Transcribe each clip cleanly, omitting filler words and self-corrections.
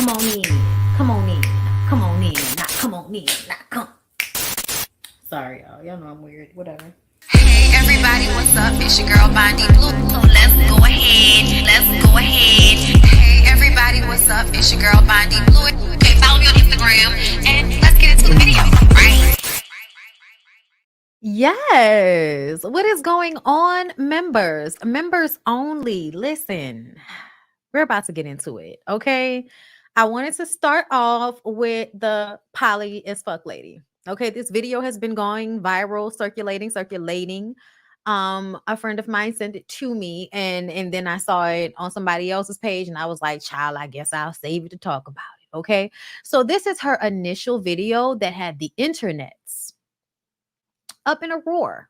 Come on in. Come on in. Come on in. Not come on in. Not come. Sorry, y'all. Y'all know I'm weird. Whatever. Hey everybody, what's up? It's your girl Bondy Blue. So let's go ahead. Let's go ahead. Hey everybody, what's up? It's your girl Bondy Blue. Okay, follow me on Instagram and let's get into the video. Right? Yes. What is going on, members? Members only. Listen, we're about to get into it. Okay. I wanted to start off with the poly as fuck lady. Okay. This video has been going viral, circulating. A friend of mine sent it to me and then I saw it on somebody else's page and I was like, child, I guess I'll save it to talk about it. Okay. So this is her initial video that had the internets up in a roar.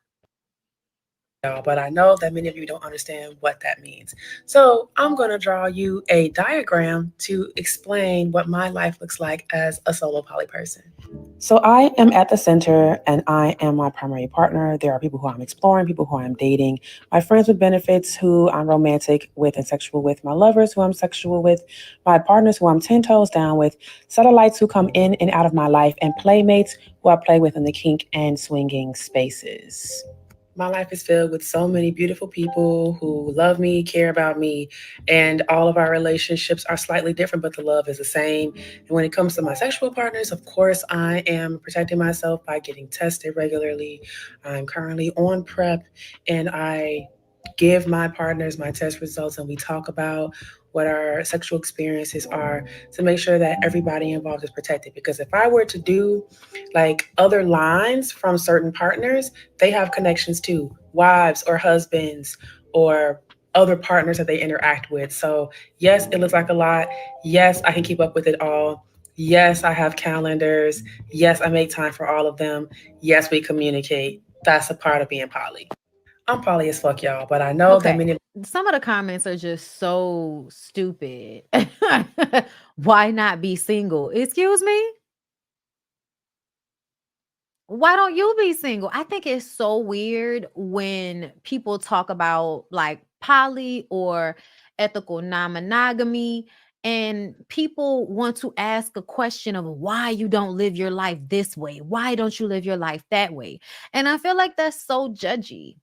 But I know that many of you don't understand what that means. So I'm going to draw you a diagram to explain what my life looks like as a solo poly person. So I am at the center and I am my primary partner. There are people who I'm exploring, people who I'm dating, my friends with benefits who I'm romantic with and sexual with, my lovers who I'm sexual with, my partners who I'm 10 toes down with, satellites who come in and out of my life, and playmates who I play with in the kink and swinging spaces. My life is filled with so many beautiful people who love me, care about me, and all of our relationships are slightly different, but the love is the same. And when it comes to my sexual partners, of course, I am protecting myself by getting tested regularly. I'm currently on PrEP, and I give my partners my test results, and we talk about what our sexual experiences are to make sure that everybody involved is protected. Because if I were to do like other lines from certain partners, they have connections to wives or husbands or other partners that they interact with. So yes, it looks like a lot. Yes, I can keep up with it all. Yes, I have calendars. Yes, I make time for all of them. Yes, we communicate. That's a part of being poly. I'm poly as fuck, y'all, but I know that many. Some of the comments are just so stupid. Why not be single? Excuse me? Why don't you be single? I think it's so weird when people talk about like poly or ethical non-monogamy and people want to ask a question of why you don't live your life this way. Why don't you live your life that way? And I feel like that's so judgy.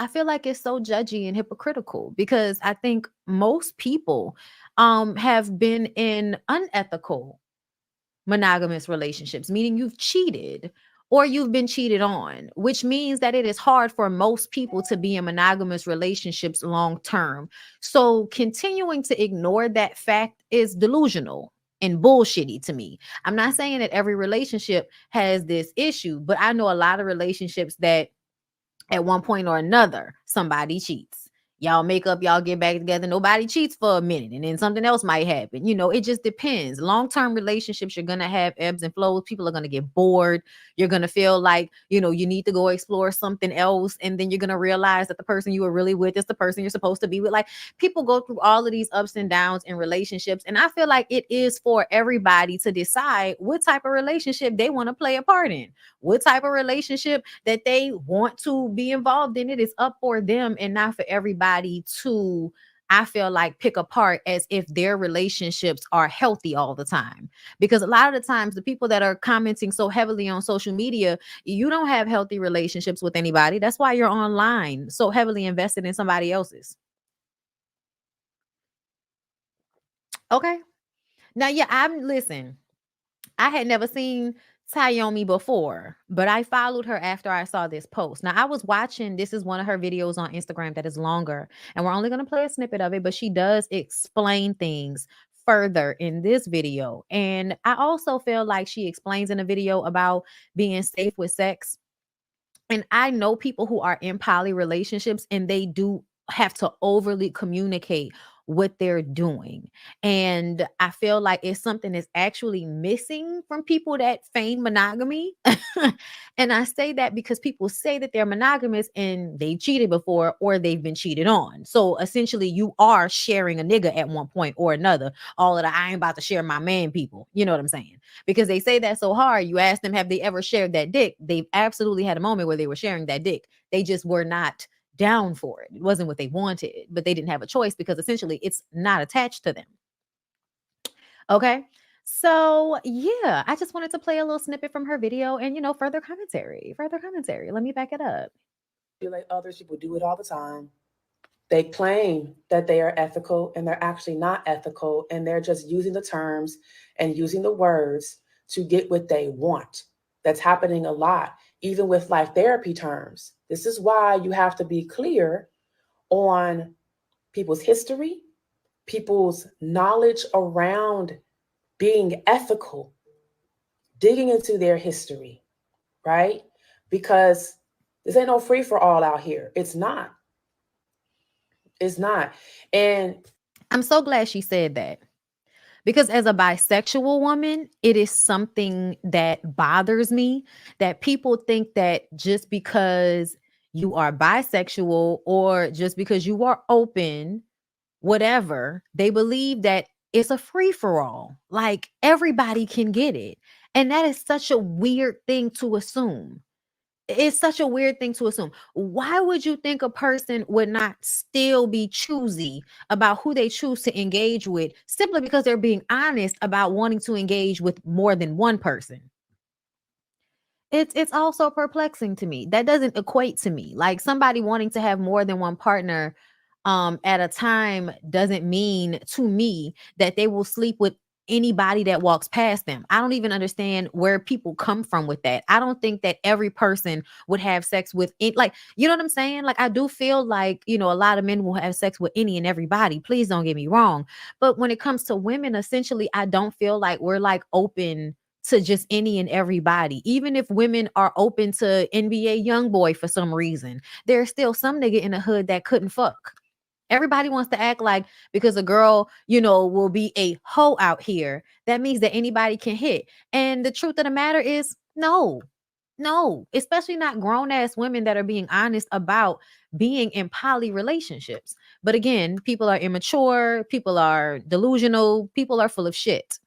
I feel like it's so judgy and hypocritical because I think most people have been in unethical monogamous relationships, meaning you've cheated or you've been cheated on, which means that it is hard for most people to be in monogamous relationships long term. So continuing to ignore that fact is delusional and bullshitty to me. I'm not saying that every relationship has this issue, but I know a lot of relationships that at one point or another, somebody cheats. Y'all make up, y'all get back together. Nobody cheats for a minute, and then something else might happen. You know, it just depends. Long-term relationships, you're gonna have ebbs and flows. People are gonna get bored. You're gonna feel like, you know, you need to go explore something else, and then you're gonna realize that the person you were really with is the person you're supposed to be with. Like, people go through all of these ups and downs in relationships, and I feel like it is for everybody to decide what type of relationship they want to play a part in, what type of relationship that they want to be involved in. It is up for them and not for everybody to, I feel like, pick apart as if their relationships are healthy all the time. Because a lot of the times the people that are commenting so heavily on social media, you don't have healthy relationships with anybody. That's why you're online so heavily invested in somebody else's. Okay. Now, yeah, I had never seen Tayomi before, but I followed her after I saw this post. Now, I was watching, this is one of her videos on Instagram that is longer, and we're only going to play a snippet of it, but she does explain things further in this video. And I also feel like she explains in a video about being safe with sex. And I know people who are in poly relationships and they do have to overly communicate what they're doing. And I feel like it's something that's actually missing from people that feign monogamy. And I say that because people say that they're monogamous and they cheated before or they've been cheated on. So essentially you are sharing a nigga at one point or another. All of the I ain't about to share my man people. You know what I'm saying? Because they say that so hard. You ask them, have they ever shared that dick? They've absolutely had a moment where they were sharing that dick. They just were not down for it. It wasn't what they wanted, but they didn't have a choice because essentially it's not attached to them. Okay. So yeah, I just wanted to play a little snippet from her video and further commentary. Further commentary. Let me back it up. Like others, people do it all the time. They claim that they are ethical and they're actually not ethical, and they're just using the terms and using the words to get what they want. That's happening a lot, even with life therapy terms. This is why you have to be clear on people's history, people's knowledge around being ethical, digging into their history, right? Because this ain't no free for all out here. It's not. It's not. And I'm so glad she said that. Because as a bisexual woman, it is something that bothers me that people think that just because you are bisexual or just because you are open, whatever, they believe that it's a free for all. Like everybody can get it. And that is such a weird thing to assume. It's such a weird thing to assume. Why would you think a person would not still be choosy about who they choose to engage with simply because they're being honest about wanting to engage with more than one person? It's also perplexing to me. That doesn't equate to me. Like somebody wanting to have more than one partner at a time doesn't mean to me that they will sleep with anybody that walks past them. I don't even understand where people come from with that. I don't think that every person would have sex with it. Like, you know what I'm saying? Like I do feel like, a lot of men will have sex with any and everybody. Please don't get me wrong. But when it comes to women, essentially, I don't feel like we're like open to just any and everybody. Even if women are open to NBA young boy for some reason, there's still some nigga in the hood that couldn't fuck. Everybody wants to act like because a girl, will be a hoe out here, that means that anybody can hit. And the truth of the matter is, no, no, especially not grown ass women that are being honest about being in poly relationships. But again, people are immature, people are delusional, people are full of shit.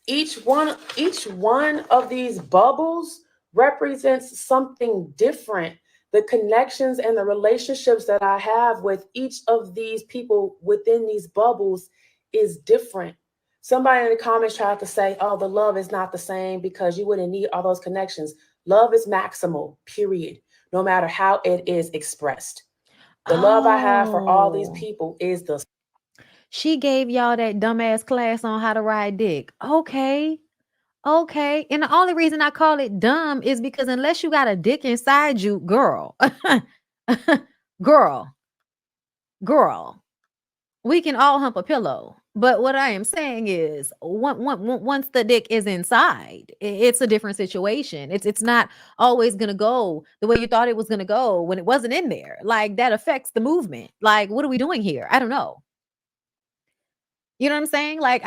each one of these bubbles represents something different. The connections and the relationships that I have with each of these people within these bubbles is different. Somebody in the comments tried to say, oh, the love is not the same because you wouldn't need all those connections. Love is maximal, period, no matter how it is expressed. The love I have for all these Oh, people is the she gave y'all that dumbass class on how to ride dick. Okay. Okay. And the only reason I call it dumb is because unless you got a dick inside you, girl, girl, girl, we can all hump a pillow. But what I am saying is, once the dick is inside, it's a different situation. It's not always gonna go the way you thought it was gonna go when it wasn't in there. Like that affects the movement. Like, what are we doing here? I don't know. You know what I'm saying? Like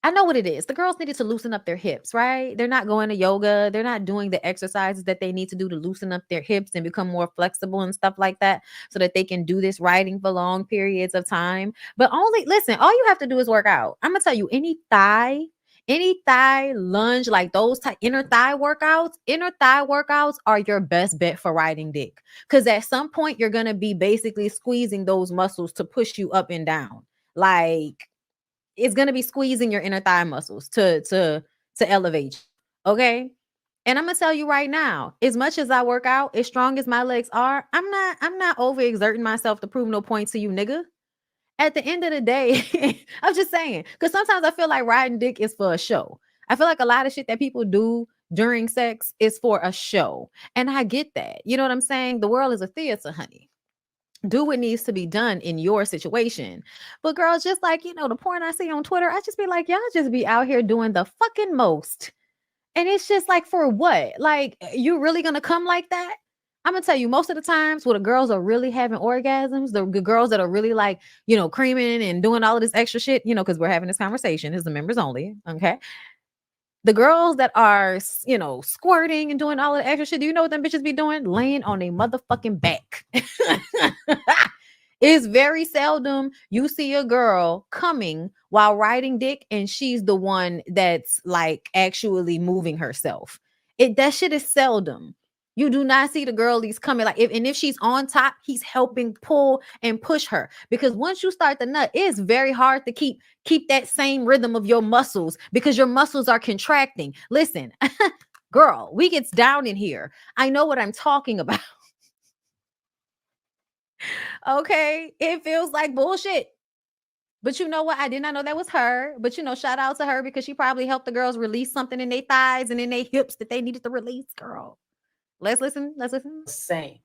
I know what it is. The girls needed to loosen up their hips, right? They're not going to yoga. They're not doing the exercises that they need to do to loosen up their hips and become more flexible and stuff like that so that they can do this riding for long periods of time. But only listen, all you have to do is work out. I'm gonna tell you, any thigh lunge, like those inner thigh workouts are your best bet for riding dick. Because at some point you're gonna be basically squeezing those muscles to push you up and down. Like it's gonna be squeezing your inner thigh muscles to elevate you. Okay. And I'm gonna tell you right now, as much as I work out, as strong as my legs are, I'm not overexerting myself to prove no point to you, nigga. At the end of the day, I'm just saying, because sometimes I feel like riding dick is for a show. I feel like a lot of shit that people do during sex is for a show. And I get that. You know what I'm saying? The world is a theater, honey. Do what needs to be done in your situation. But girls, just like, the porn I see on Twitter, I just be like, y'all just be out here doing the fucking most. And it's just like, for what? Like, you really gonna come like that? I'm gonna tell you, most of the times where the girls are really having orgasms, the girls that are really like, creaming and doing all of this extra shit, because we're having this conversation, is the members only. Okay. The girls that are, squirting and doing all of the extra shit, do you know what them bitches be doing? Laying on a motherfucking back. It's very seldom you see a girl coming while riding dick and she's the one that's like actually moving herself. That shit is seldom. You do not see the girlies coming like if she's on top, he's helping pull and push her. Because once you start the nut, it's very hard to keep that same rhythm of your muscles because your muscles are contracting. Listen, girl, we gets down in here. I know what I'm talking about. Okay, it feels like bullshit. But you know what? I did not know that was her. But shout out to her because she probably helped the girls release something in their thighs and in their hips that they needed to release, girl. Let's listen. Let's listen. Same.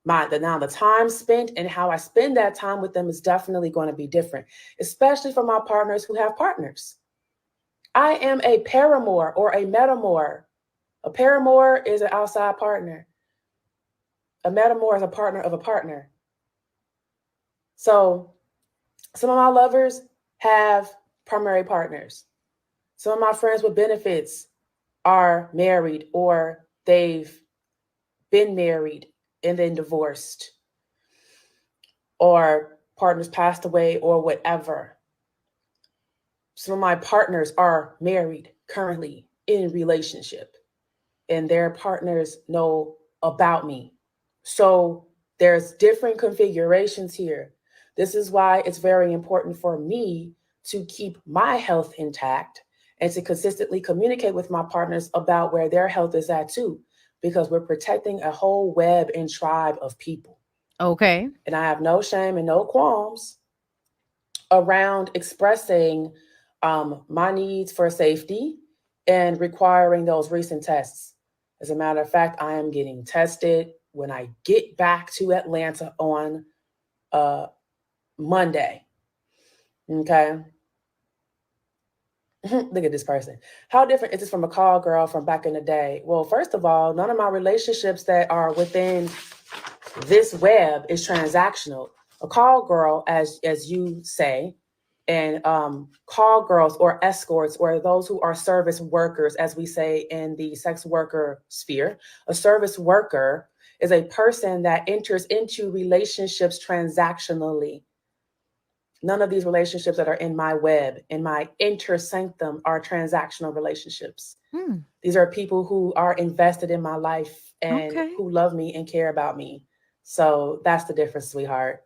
Now the time spent and how I spend that time with them is definitely going to be different, especially for my partners who have partners. I am a paramour or a metamor. A paramour is an outside partner. A metamor is a partner of a partner. So some of my lovers have primary partners. Some of my friends with benefits are married or they've been married and then divorced, or partners passed away or whatever. Some of my partners are married currently in relationship and their partners know about me. So there's different configurations here. This is why it's very important for me to keep my health intact and to consistently communicate with my partners about where their health is at too, because we're protecting a whole web and tribe of people. Okay. And I have no shame and no qualms around expressing my needs for safety and requiring those recent tests. As a matter of fact, I am getting tested when I get back to Atlanta on Monday. Okay. Look at this person. How different is this from a call girl from back in the day? Well, first of all, none of my relationships that are within this web is transactional. A call girl, as you say, and call girls or escorts or those who are service workers, as we say in the sex worker sphere, a service worker is a person that enters into relationships transactionally. None of these relationships that are in my web, in my inter sanctum, are transactional relationships. Hmm. These are people who are invested in my life and Okay. who love me and care about me. So that's the difference, sweetheart.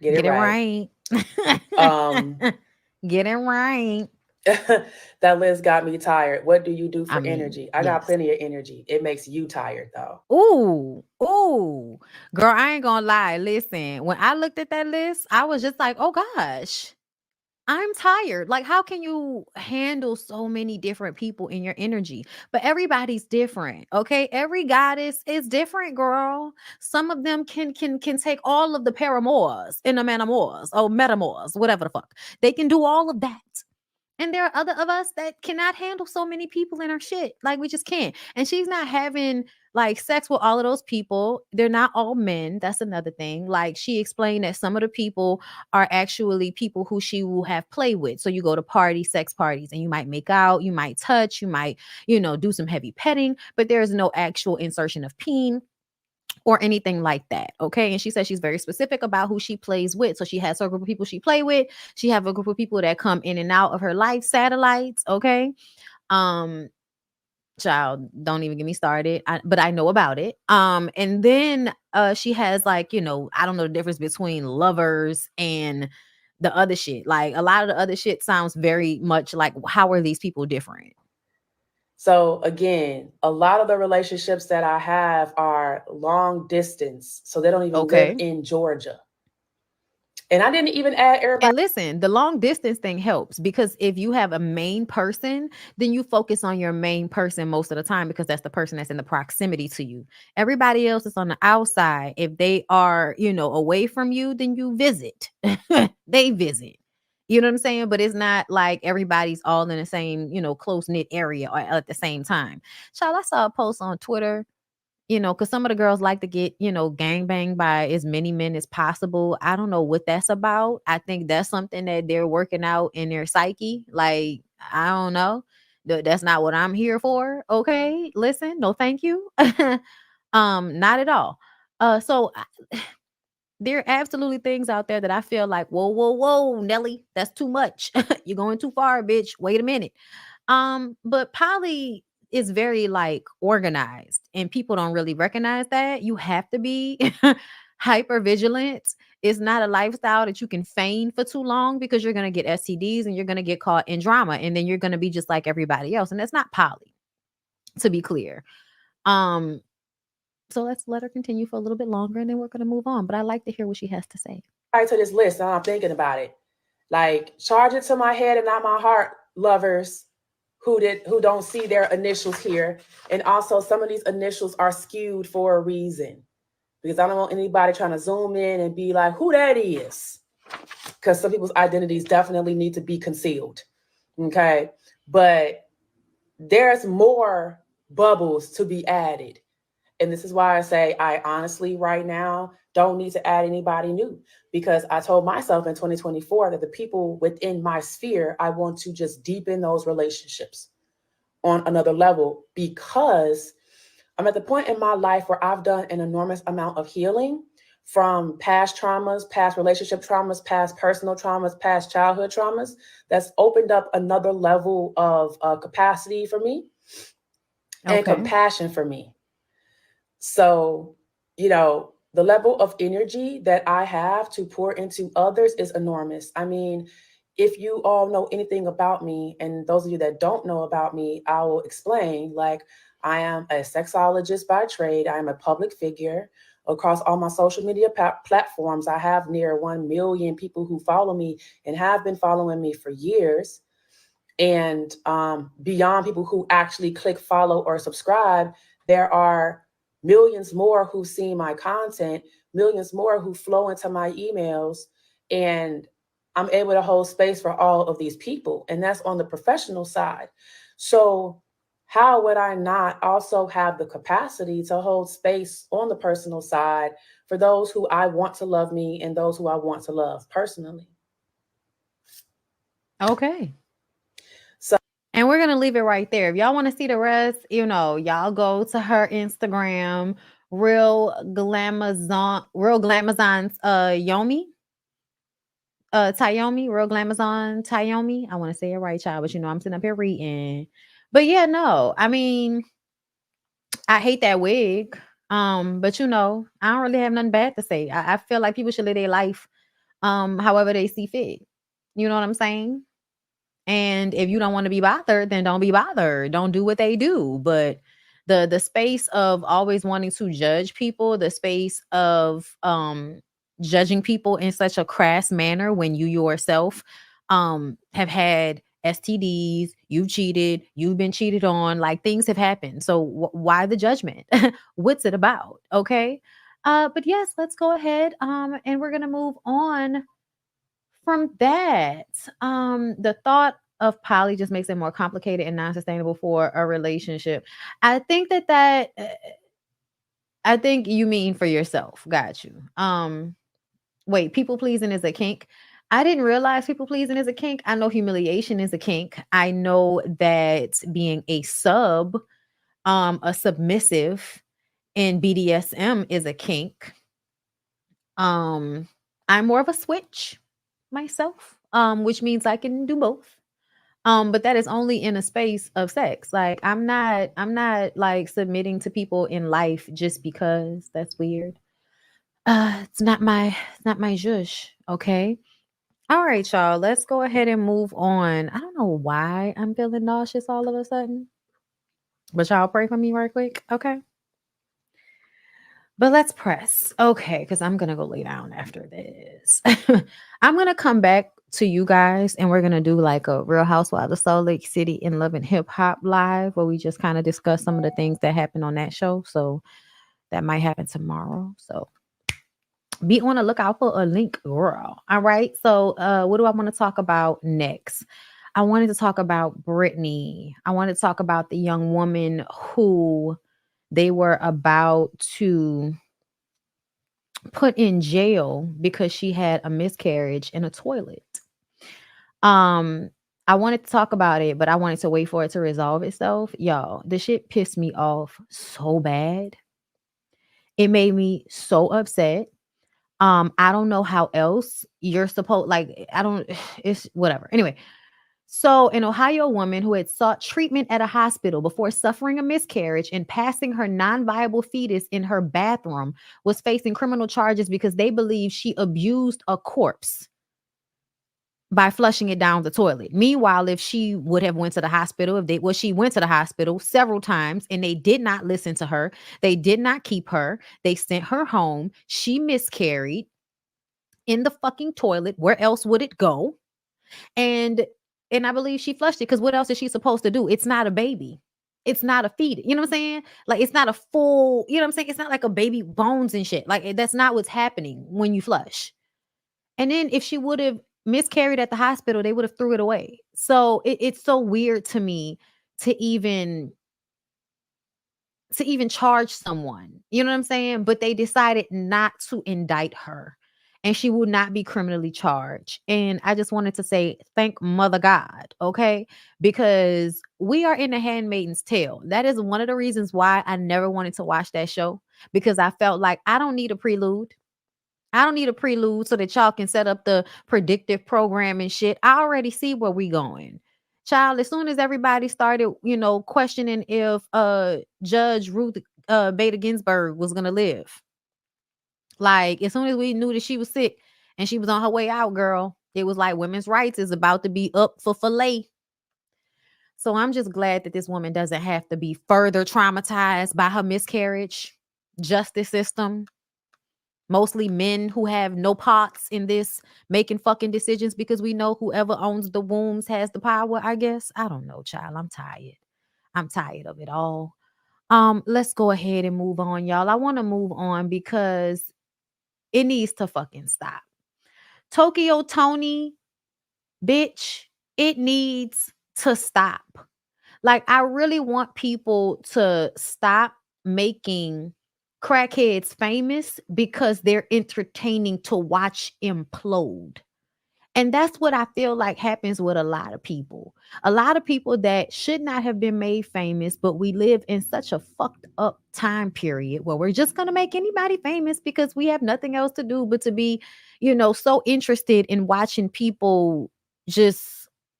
Get it Get it right. right. Um, Get it right. that list got me tired. What do you do I for mean, energy? I got yes. plenty of energy. It makes you tired though. Ooh, ooh. Girl, I ain't gonna lie. Listen, when I looked at that list, I was just like, oh gosh, I'm tired. Like, how can you handle so many different people in your energy? But everybody's different. Okay. Every goddess is different, girl. Some of them can take all of the paramours and the manamors or metamors, whatever the fuck. They can do all of that. And there are other of us that cannot handle so many people in our shit. Like we just can't. And she's not having like sex with all of those people. They're not all men. That's another thing. Like she explained that some of the people are actually people who she will have play with. So you go to parties, sex parties, and you might make out, you might touch, you might, do some heavy petting, but there is no actual insertion of peen or anything like that. Okay. And she says she's very specific about who she plays with. So she has her group of people she play with. She have a group of people that come in and out of her life satellites. Okay. Um, child, don't even get me started. But I know about it. And then she has like, I don't know the difference between lovers and the other shit. Like a lot of the other shit sounds very much like how are these people different? So again, a lot of the relationships that I have are long distance. So they don't even live Okay. in Georgia. And I didn't even add everybody. And listen, the long distance thing helps because if you have a main person, then you focus on your main person most of the time because that's the person that's in the proximity to you. Everybody else is on the outside. If they are, away from you, then you visit. They visit. You know what I'm saying? But it's not like everybody's all in the same, close knit area or at the same time. Child, I saw a post on Twitter, because some of the girls like to get, gang banged by as many men as possible. I don't know what that's about. I think that's something that they're working out in their psyche. Like, I don't know. That's not what I'm here for. Okay. Listen, no, thank you. Not at all. There are absolutely things out there that I feel like, whoa, whoa, whoa, Nelly, that's too much. You're going too far, bitch. Wait a minute. But poly is very like organized, and people don't really recognize that. You have to be hyper vigilant. It's not a lifestyle that you can feign for too long, because you're going to get STDs and you're going to get caught in drama, and then you're going to be just like everybody else, and that's not poly, to be clear. Um so let's let her continue for a little bit longer, and then we're going to move on, but I like to hear what she has to say. Right to this list, and I'm thinking about it. Like, charge it to my head and not my heart, lovers who don't see their initials here. And also, some of these initials are skewed for a reason, because I don't want anybody trying to zoom in and be like, who that is, because some people's identities definitely need to be concealed. Okay, but there's more bubbles to be added. And this is why I say I honestly right now don't need to add anybody new, because I told myself in 2024 that the people within my sphere, I want to just deepen those relationships on another level, because I'm at the point in my life where I've done an enormous amount of healing from past traumas, past relationship traumas, past personal traumas, past childhood traumas. That's opened up another level of capacity for me and Okay. compassion for me. So, the level of energy that I have to pour into others is enormous. I mean, if you all know anything about me, and those of you that don't know about me, I will explain. Like, I am a sexologist by trade. I am a public figure across all my social media platforms. I have near 1 million people who follow me and have been following me for years. And beyond people who actually click follow or subscribe, there are millions more who see my content, millions more who flow into my emails, and I'm able to hold space for all of these people. And that's on the professional side. So, how would I not also have the capacity to hold space on the personal side for those who I want to love me and those who I want to love personally? Okay. So, And we're gonna leave it right there. If y'all want to see the rest, y'all go to her Instagram, real glamazon Yomi. Tayomi, real glamazon Tayomi. I want to say it right, child, but I'm sitting up here reading. But yeah, no, I mean, I hate that wig. But I don't really have nothing bad to say. I feel like people should live their life however they see fit. You know what I'm saying? And if you don't want to be bothered, then don't be bothered. Don't do what they do. But the space of always wanting to judge people, the space of judging people in such a crass manner when you yourself have had STDs, you've cheated, you've been cheated on, like things have happened. So why the judgment? What's it about? Okay. But yes, let's go ahead and we're gonna move on from that. The thought of poly just makes it more complicated and non-sustainable for a relationship. I think I think you mean for yourself. Got you. Wait, people pleasing is a kink. I didn't realize people pleasing is a kink. I know humiliation is a kink. I know that being a submissive in BDSM is a kink. Um, I'm more of a switch myself, which means I can do both. But that is only in a space of sex. Like I'm not like submitting to people in life just because. That's weird. It's not my zhush. Okay. All right, y'all. Let's go ahead and move on. I don't know why I'm feeling nauseous all of a sudden, but y'all pray for me right quick. Okay. But let's press. Okay, because I'm gonna go lay down after this. I'm gonna come back to you guys and we're gonna do like a Real Housewives of Salt Lake City in Love and Hip Hop live where we just kind of discuss some of the things that happened on that show. So that might happen tomorrow. So be on the lookout for a link, girl. All right. So what do I want to talk about next? I wanted to talk about Brittany. I wanted to talk about the young woman who they were about to put in jail because she had a miscarriage in a toilet. Um, I wanted to talk about it, but I wanted to wait for it to resolve itself. Y'all, the shit pissed me off so bad. It made me so upset. I don't know how else you're supposed, like, I don't, it's whatever. Anyway, So, an Ohio woman who had sought treatment at a hospital before suffering a miscarriage and passing her non viable fetus in her bathroom was facing criminal charges because they believe she abused a corpse by flushing it down the toilet. Meanwhile, if she would have went to the hospital, if they well, she went to the hospital several times and they did not listen to her. They did not keep her. They sent her home. She miscarried in the fucking toilet. Where else would it go? And I believe she flushed it because what else is she supposed to do? It's not a baby. It's not a fetus. You know what I'm saying? Like it's not a full, you know what I'm saying? It's not like a baby bones and shit. Like that's not what's happening when you flush. And then if she would have miscarried at the hospital, they would have threw it away. So it's so weird to me to even charge someone. You know what I'm saying? But they decided not to indict her and she will not be criminally charged. And I just wanted to say thank Mother God, okay? Because we are in the Handmaid's Tale. That is one of the reasons why I never wanted to watch that show because I felt like I don't need a prelude. I don't need a prelude so that y'all can set up the predictive program and shit. I already see where we going. Child, as soon as everybody started, questioning if Judge Ruth Bader Ginsburg was gonna live. Like, as soon as we knew that she was sick and she was on her way out, girl, it was like women's rights is about to be up for fillet. So I'm just glad that this woman doesn't have to be further traumatized by her miscarriage. Justice system, mostly men who have no parts in this making fucking decisions because we know whoever owns the wombs has the power, I guess. I don't know, child. I'm tired. I'm tired of it all. Let's go ahead and move on, y'all. I want to move on because it needs to fucking stop. Tokyo Toni, bitch, it needs to stop. Like, I really want people to stop making crackheads famous because they're entertaining to watch implode. And that's what I feel like happens with a lot of people. A lot of people that should not have been made famous, but we live in such a fucked up time period where we're just going to make anybody famous because we have nothing else to do but to be, so interested in watching people just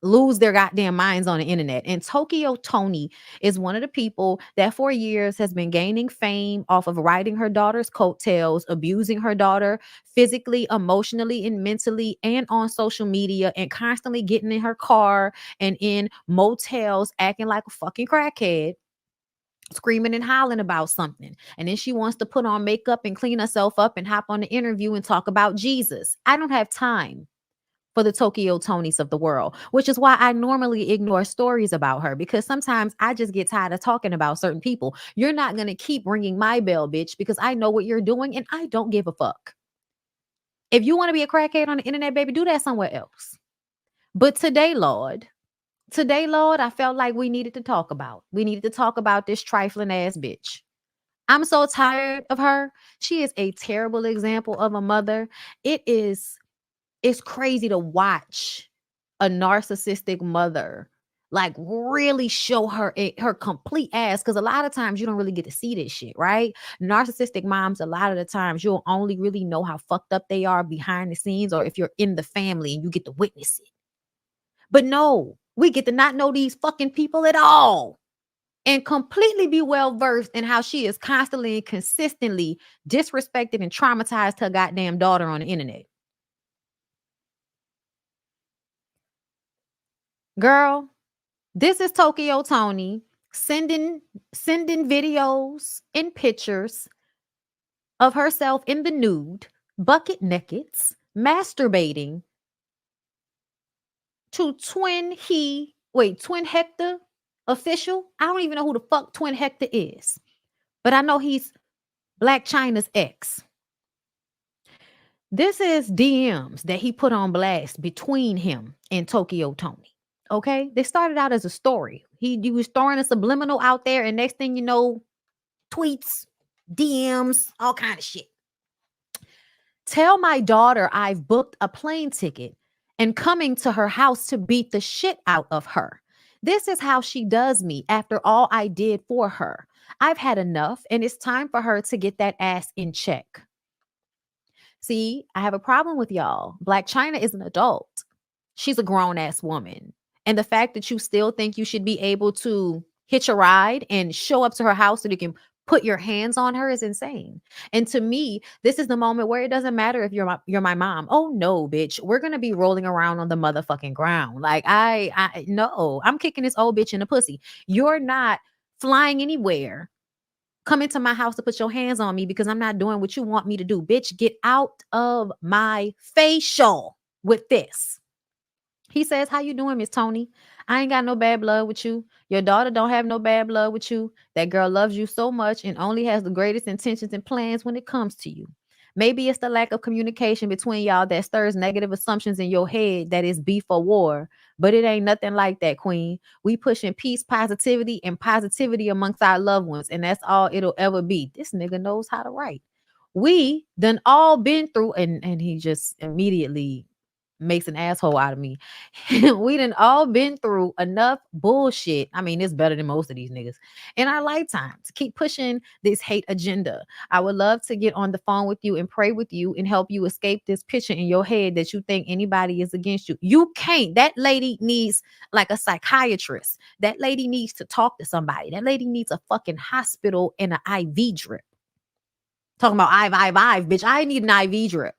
lose their goddamn minds on the internet. And Tokyo Toni is one of the people that for years has been gaining fame off of riding her daughter's coattails, abusing her daughter physically, emotionally, and mentally, and on social media, and constantly getting in her car and in motels acting like a fucking crackhead, screaming and hollering about something. And then she wants to put on makeup and clean herself up and hop on the interview and talk about Jesus. I don't have time for the Tokyo Tonis of the world, which is why I normally ignore stories about her because sometimes I just get tired of talking about certain people. You're not going to keep ringing my bell, bitch, because I know what you're doing and I don't give a fuck. If you want to be a crackhead on the internet, baby, do that somewhere else. But today, Lord, I felt like we needed to talk about. We needed to talk about this trifling ass bitch. I'm so tired of her. She is a terrible example of a mother. It's crazy to watch a narcissistic mother like really show her complete ass, because a lot of times you don't really get to see this shit, right? Narcissistic moms, a lot of the times you'll only really know how fucked up they are behind the scenes or if you're in the family and you get to witness it. But no, we get to not know these fucking people at all and completely be well versed in how she is constantly and consistently disrespected and traumatized her goddamn daughter on the internet. Girl, this is Tokyo Toni sending videos and pictures of herself in the nude, bucket naked, masturbating to Twin Hector official. I don't even know who the fuck Twin Hector is, but I know he's Black China's ex. This is DMs that he put on blast between him and Tokyo Toni. Okay, they started out as a story. He was throwing a subliminal out there, and next thing you know, tweets, DMs, all kind of shit. Tell my daughter I've booked a plane ticket and coming to her house to beat the shit out of her. This is how she does me after all I did for her. I've had enough, and it's time for her to get that ass in check. See, I have a problem with y'all. Black China is an adult. She's a grown ass woman. And the fact that you still think you should be able to hitch a ride and show up to her house so you can put your hands on her is insane. And to me, this is the moment where it doesn't matter if you're my mom. Oh no, bitch. We're gonna be rolling around on the motherfucking ground. Like I no, I'm kicking this old bitch in the pussy. You're not flying anywhere. Come into my house to put your hands on me because I'm not doing what you want me to do. Bitch, get out of my facial with this. He says, how you doing, Miss Toni? I ain't got no bad blood with you. Your daughter don't have no bad blood with you. That girl loves you so much and only has the greatest intentions and plans when it comes to you. Maybe it's the lack of communication between y'all that stirs negative assumptions in your head that is beef or war. But it ain't nothing like that, Queen. We pushing peace, positivity, and positivity amongst our loved ones. And that's all it'll ever be. This nigga knows how to write. We done all been through, and he just immediately makes an asshole out of me. We done all been through enough bullshit. I mean, it's better than most of these niggas in our lifetime to keep pushing this hate agenda. I would love to get on the phone with you and pray with you and help you escape this picture in your head that you think anybody is against you. You can't. That lady needs like a psychiatrist. That lady needs to talk to somebody. That lady needs a fucking hospital and an IV drip. Talking about IV, bitch. I need an IV drip.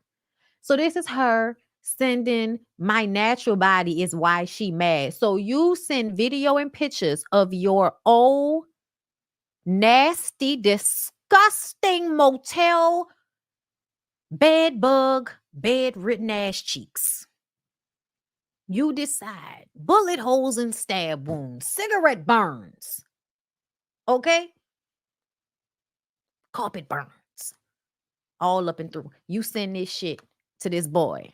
So this is her sending my natural body is why she mad. So you send video and pictures of your old, nasty, disgusting motel bed bug, bedridden ass cheeks. You decide bullet holes and stab wounds, cigarette burns. Okay? Carpet burns. All up and through. You send this shit to this boy.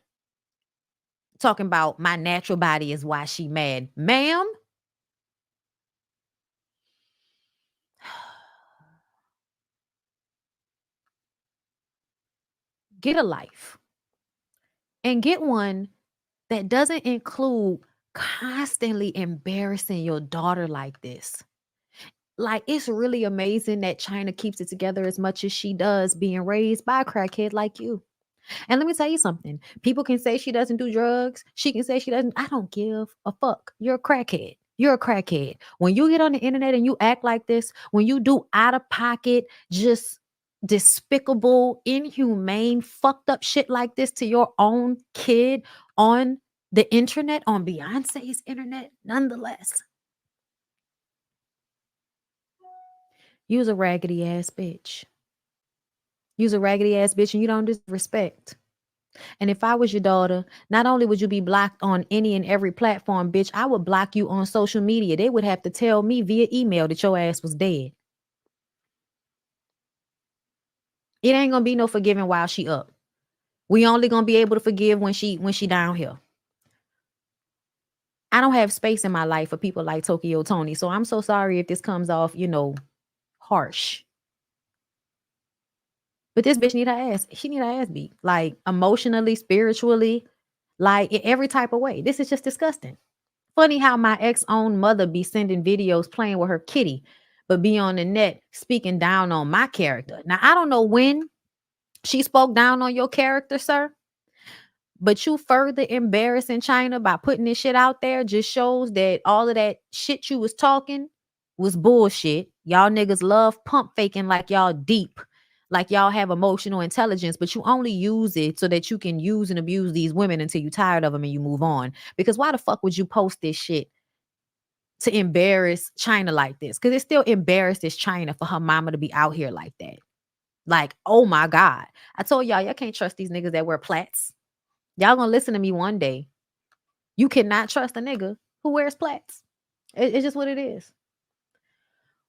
Talking about my natural body is why she mad. Ma'am, get a life. And get one that doesn't include constantly embarrassing your daughter like this. Like, it's really amazing that China keeps it together as much as she does, being raised by a crackhead like you. And let me tell you something. People can say she doesn't do drugs. She can say she doesn't. I don't give a fuck. You're a crackhead. You're a crackhead. When you get on the internet and you act like this, when you do out of pocket, just despicable, inhumane, fucked up shit like this to your own kid on the internet, on Beyonce's internet, nonetheless, you's a raggedy ass bitch. You's a raggedy ass bitch and you don't deserve respect. And if I was your daughter, not only would you be blocked on any and every platform, bitch, I would block you on social media. They would have to tell me via email that your ass was dead. It ain't gonna be no forgiving while she up. We only gonna be able to forgive when she down here. I don't have space in my life for people like Tokyo Toni. So I'm so sorry if this comes off, harsh. But this bitch need her ass. She need her ass beat. Like emotionally, spiritually, like in every type of way. This is just disgusting. Funny how my ex-own mother be sending videos playing with her kitty, but be on the net speaking down on my character. Now, I don't know when she spoke down on your character, sir, but you further embarrassing China by putting this shit out there just shows that all of that shit you was talking was bullshit. Y'all niggas love pump faking like y'all deep, like y'all have emotional intelligence, but you only use it so that you can use and abuse these women until you're tired of them and you move on. Because why the fuck would you post this shit to embarrass China like this? Because it still embarrasses China for her mama to be out here like that. Like, oh my God. I told y'all can't trust these niggas that wear plaits. Y'all gonna listen to me one day. You cannot trust a nigga who wears plaits. It's just what it is.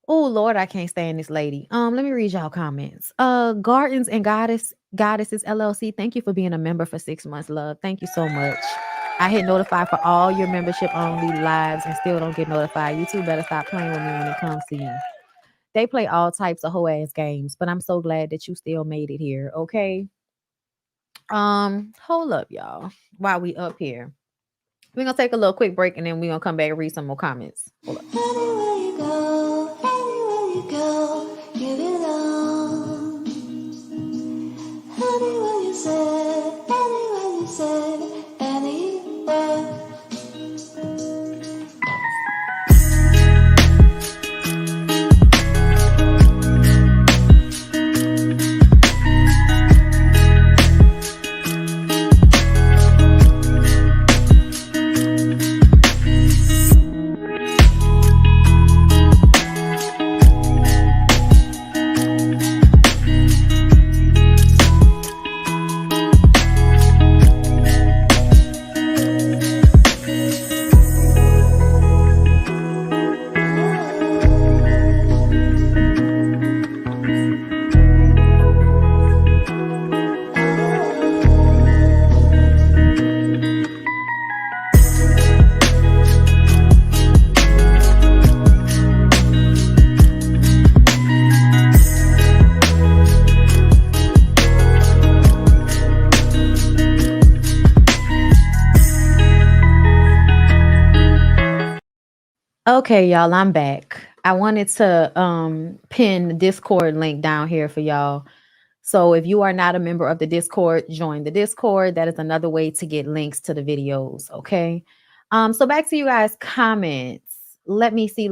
Oh Lord, I can't stand this lady. Let me read y'all comments. Gardens and Goddesses LLC. Thank you for being a member for 6 months, love. Thank you so much. I hit notify for all your membership only lives and still don't get notified. You two better stop playing with me when it comes to you. They play all types of hoe ass games, but I'm so glad that you still made it here. Okay. Hold up, y'all. While we up here, we're gonna take a little quick break and then we're gonna come back and read some more comments. Hold up. Anywhere you go, you belong. Anywhere you say, anywhere. Okay, y'all, I'm back. I wanted to pin the Discord link down here for y'all. So if you are not a member of the Discord, join the Discord. That is another way to get links to the videos, okay? So back to you guys comments. Let me see.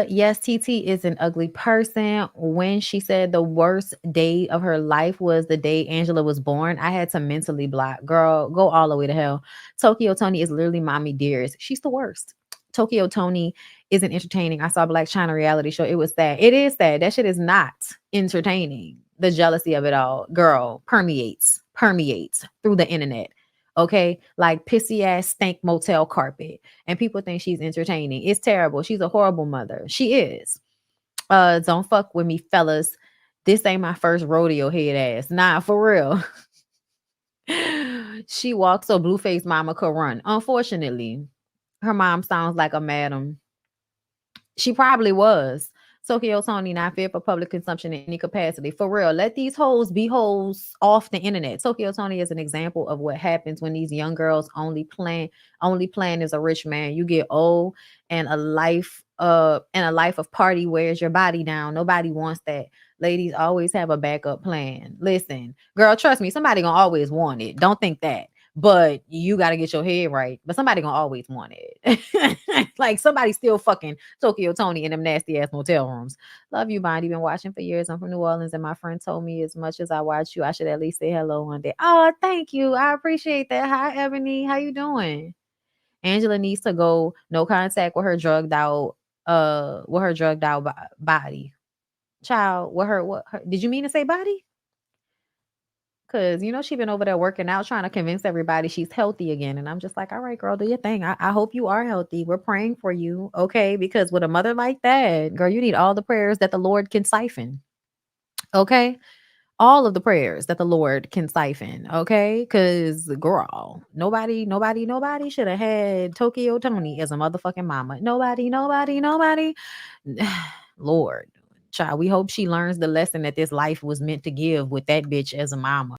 Yes, TT is an ugly person. When she said the worst day of her life was the day Angela was born, I had to mentally block. Girl, go all the way to hell. Tokyo Tony is literally mommy dearest. She's the worst. Tokyo Tony isn't entertaining. I saw Black China reality show. It was sad. It is sad. That shit is not entertaining. The jealousy of it all, girl, permeates through the internet. Okay, like pissy ass stank motel carpet, and people think she's entertaining. It's terrible. She's a horrible mother. She is. Don't fuck with me, fellas. This ain't my first rodeo head ass. Nah, for real. She walks so Blueface mama could run. Unfortunately, her mom sounds like a madam. She probably was. Tokyo Tony not fit for public consumption in any capacity. For real. Let these hoes be hoes off the internet. Tokyo Tony is an example of what happens when these young girls only plan is a rich man. You get old and a life of party wears your body down. Nobody wants that. Ladies always have a backup plan. Listen, girl, trust me, somebody gonna always want it. Don't think that, but you got to get your head right. But somebody gonna always want it. Like somebody still fucking Tokyo Tony in them nasty ass motel rooms. Love you, Bondy. Been watching for years. I'm from New Orleans, and my friend told me as much as I watch you, I should at least say hello one day. Oh, thank you. I appreciate that. Hi, Ebony. How you doing? Angela needs to go no contact with her drugged out body. Child, what her did you mean to say body? Cause she been over there working out, trying to convince everybody she's healthy again. And I'm just like, all right, girl, do your thing. I hope you are healthy. We're praying for you. Okay. Because with a mother like that, girl, you need all the prayers that the Lord can siphon. Okay. All of the prayers that the Lord can siphon. Okay. Cause girl, nobody should have had Tokyo Tony as a motherfucking mama. Nobody. Lord. Child, we hope she learns the lesson that this life was meant to give with that bitch as a mama.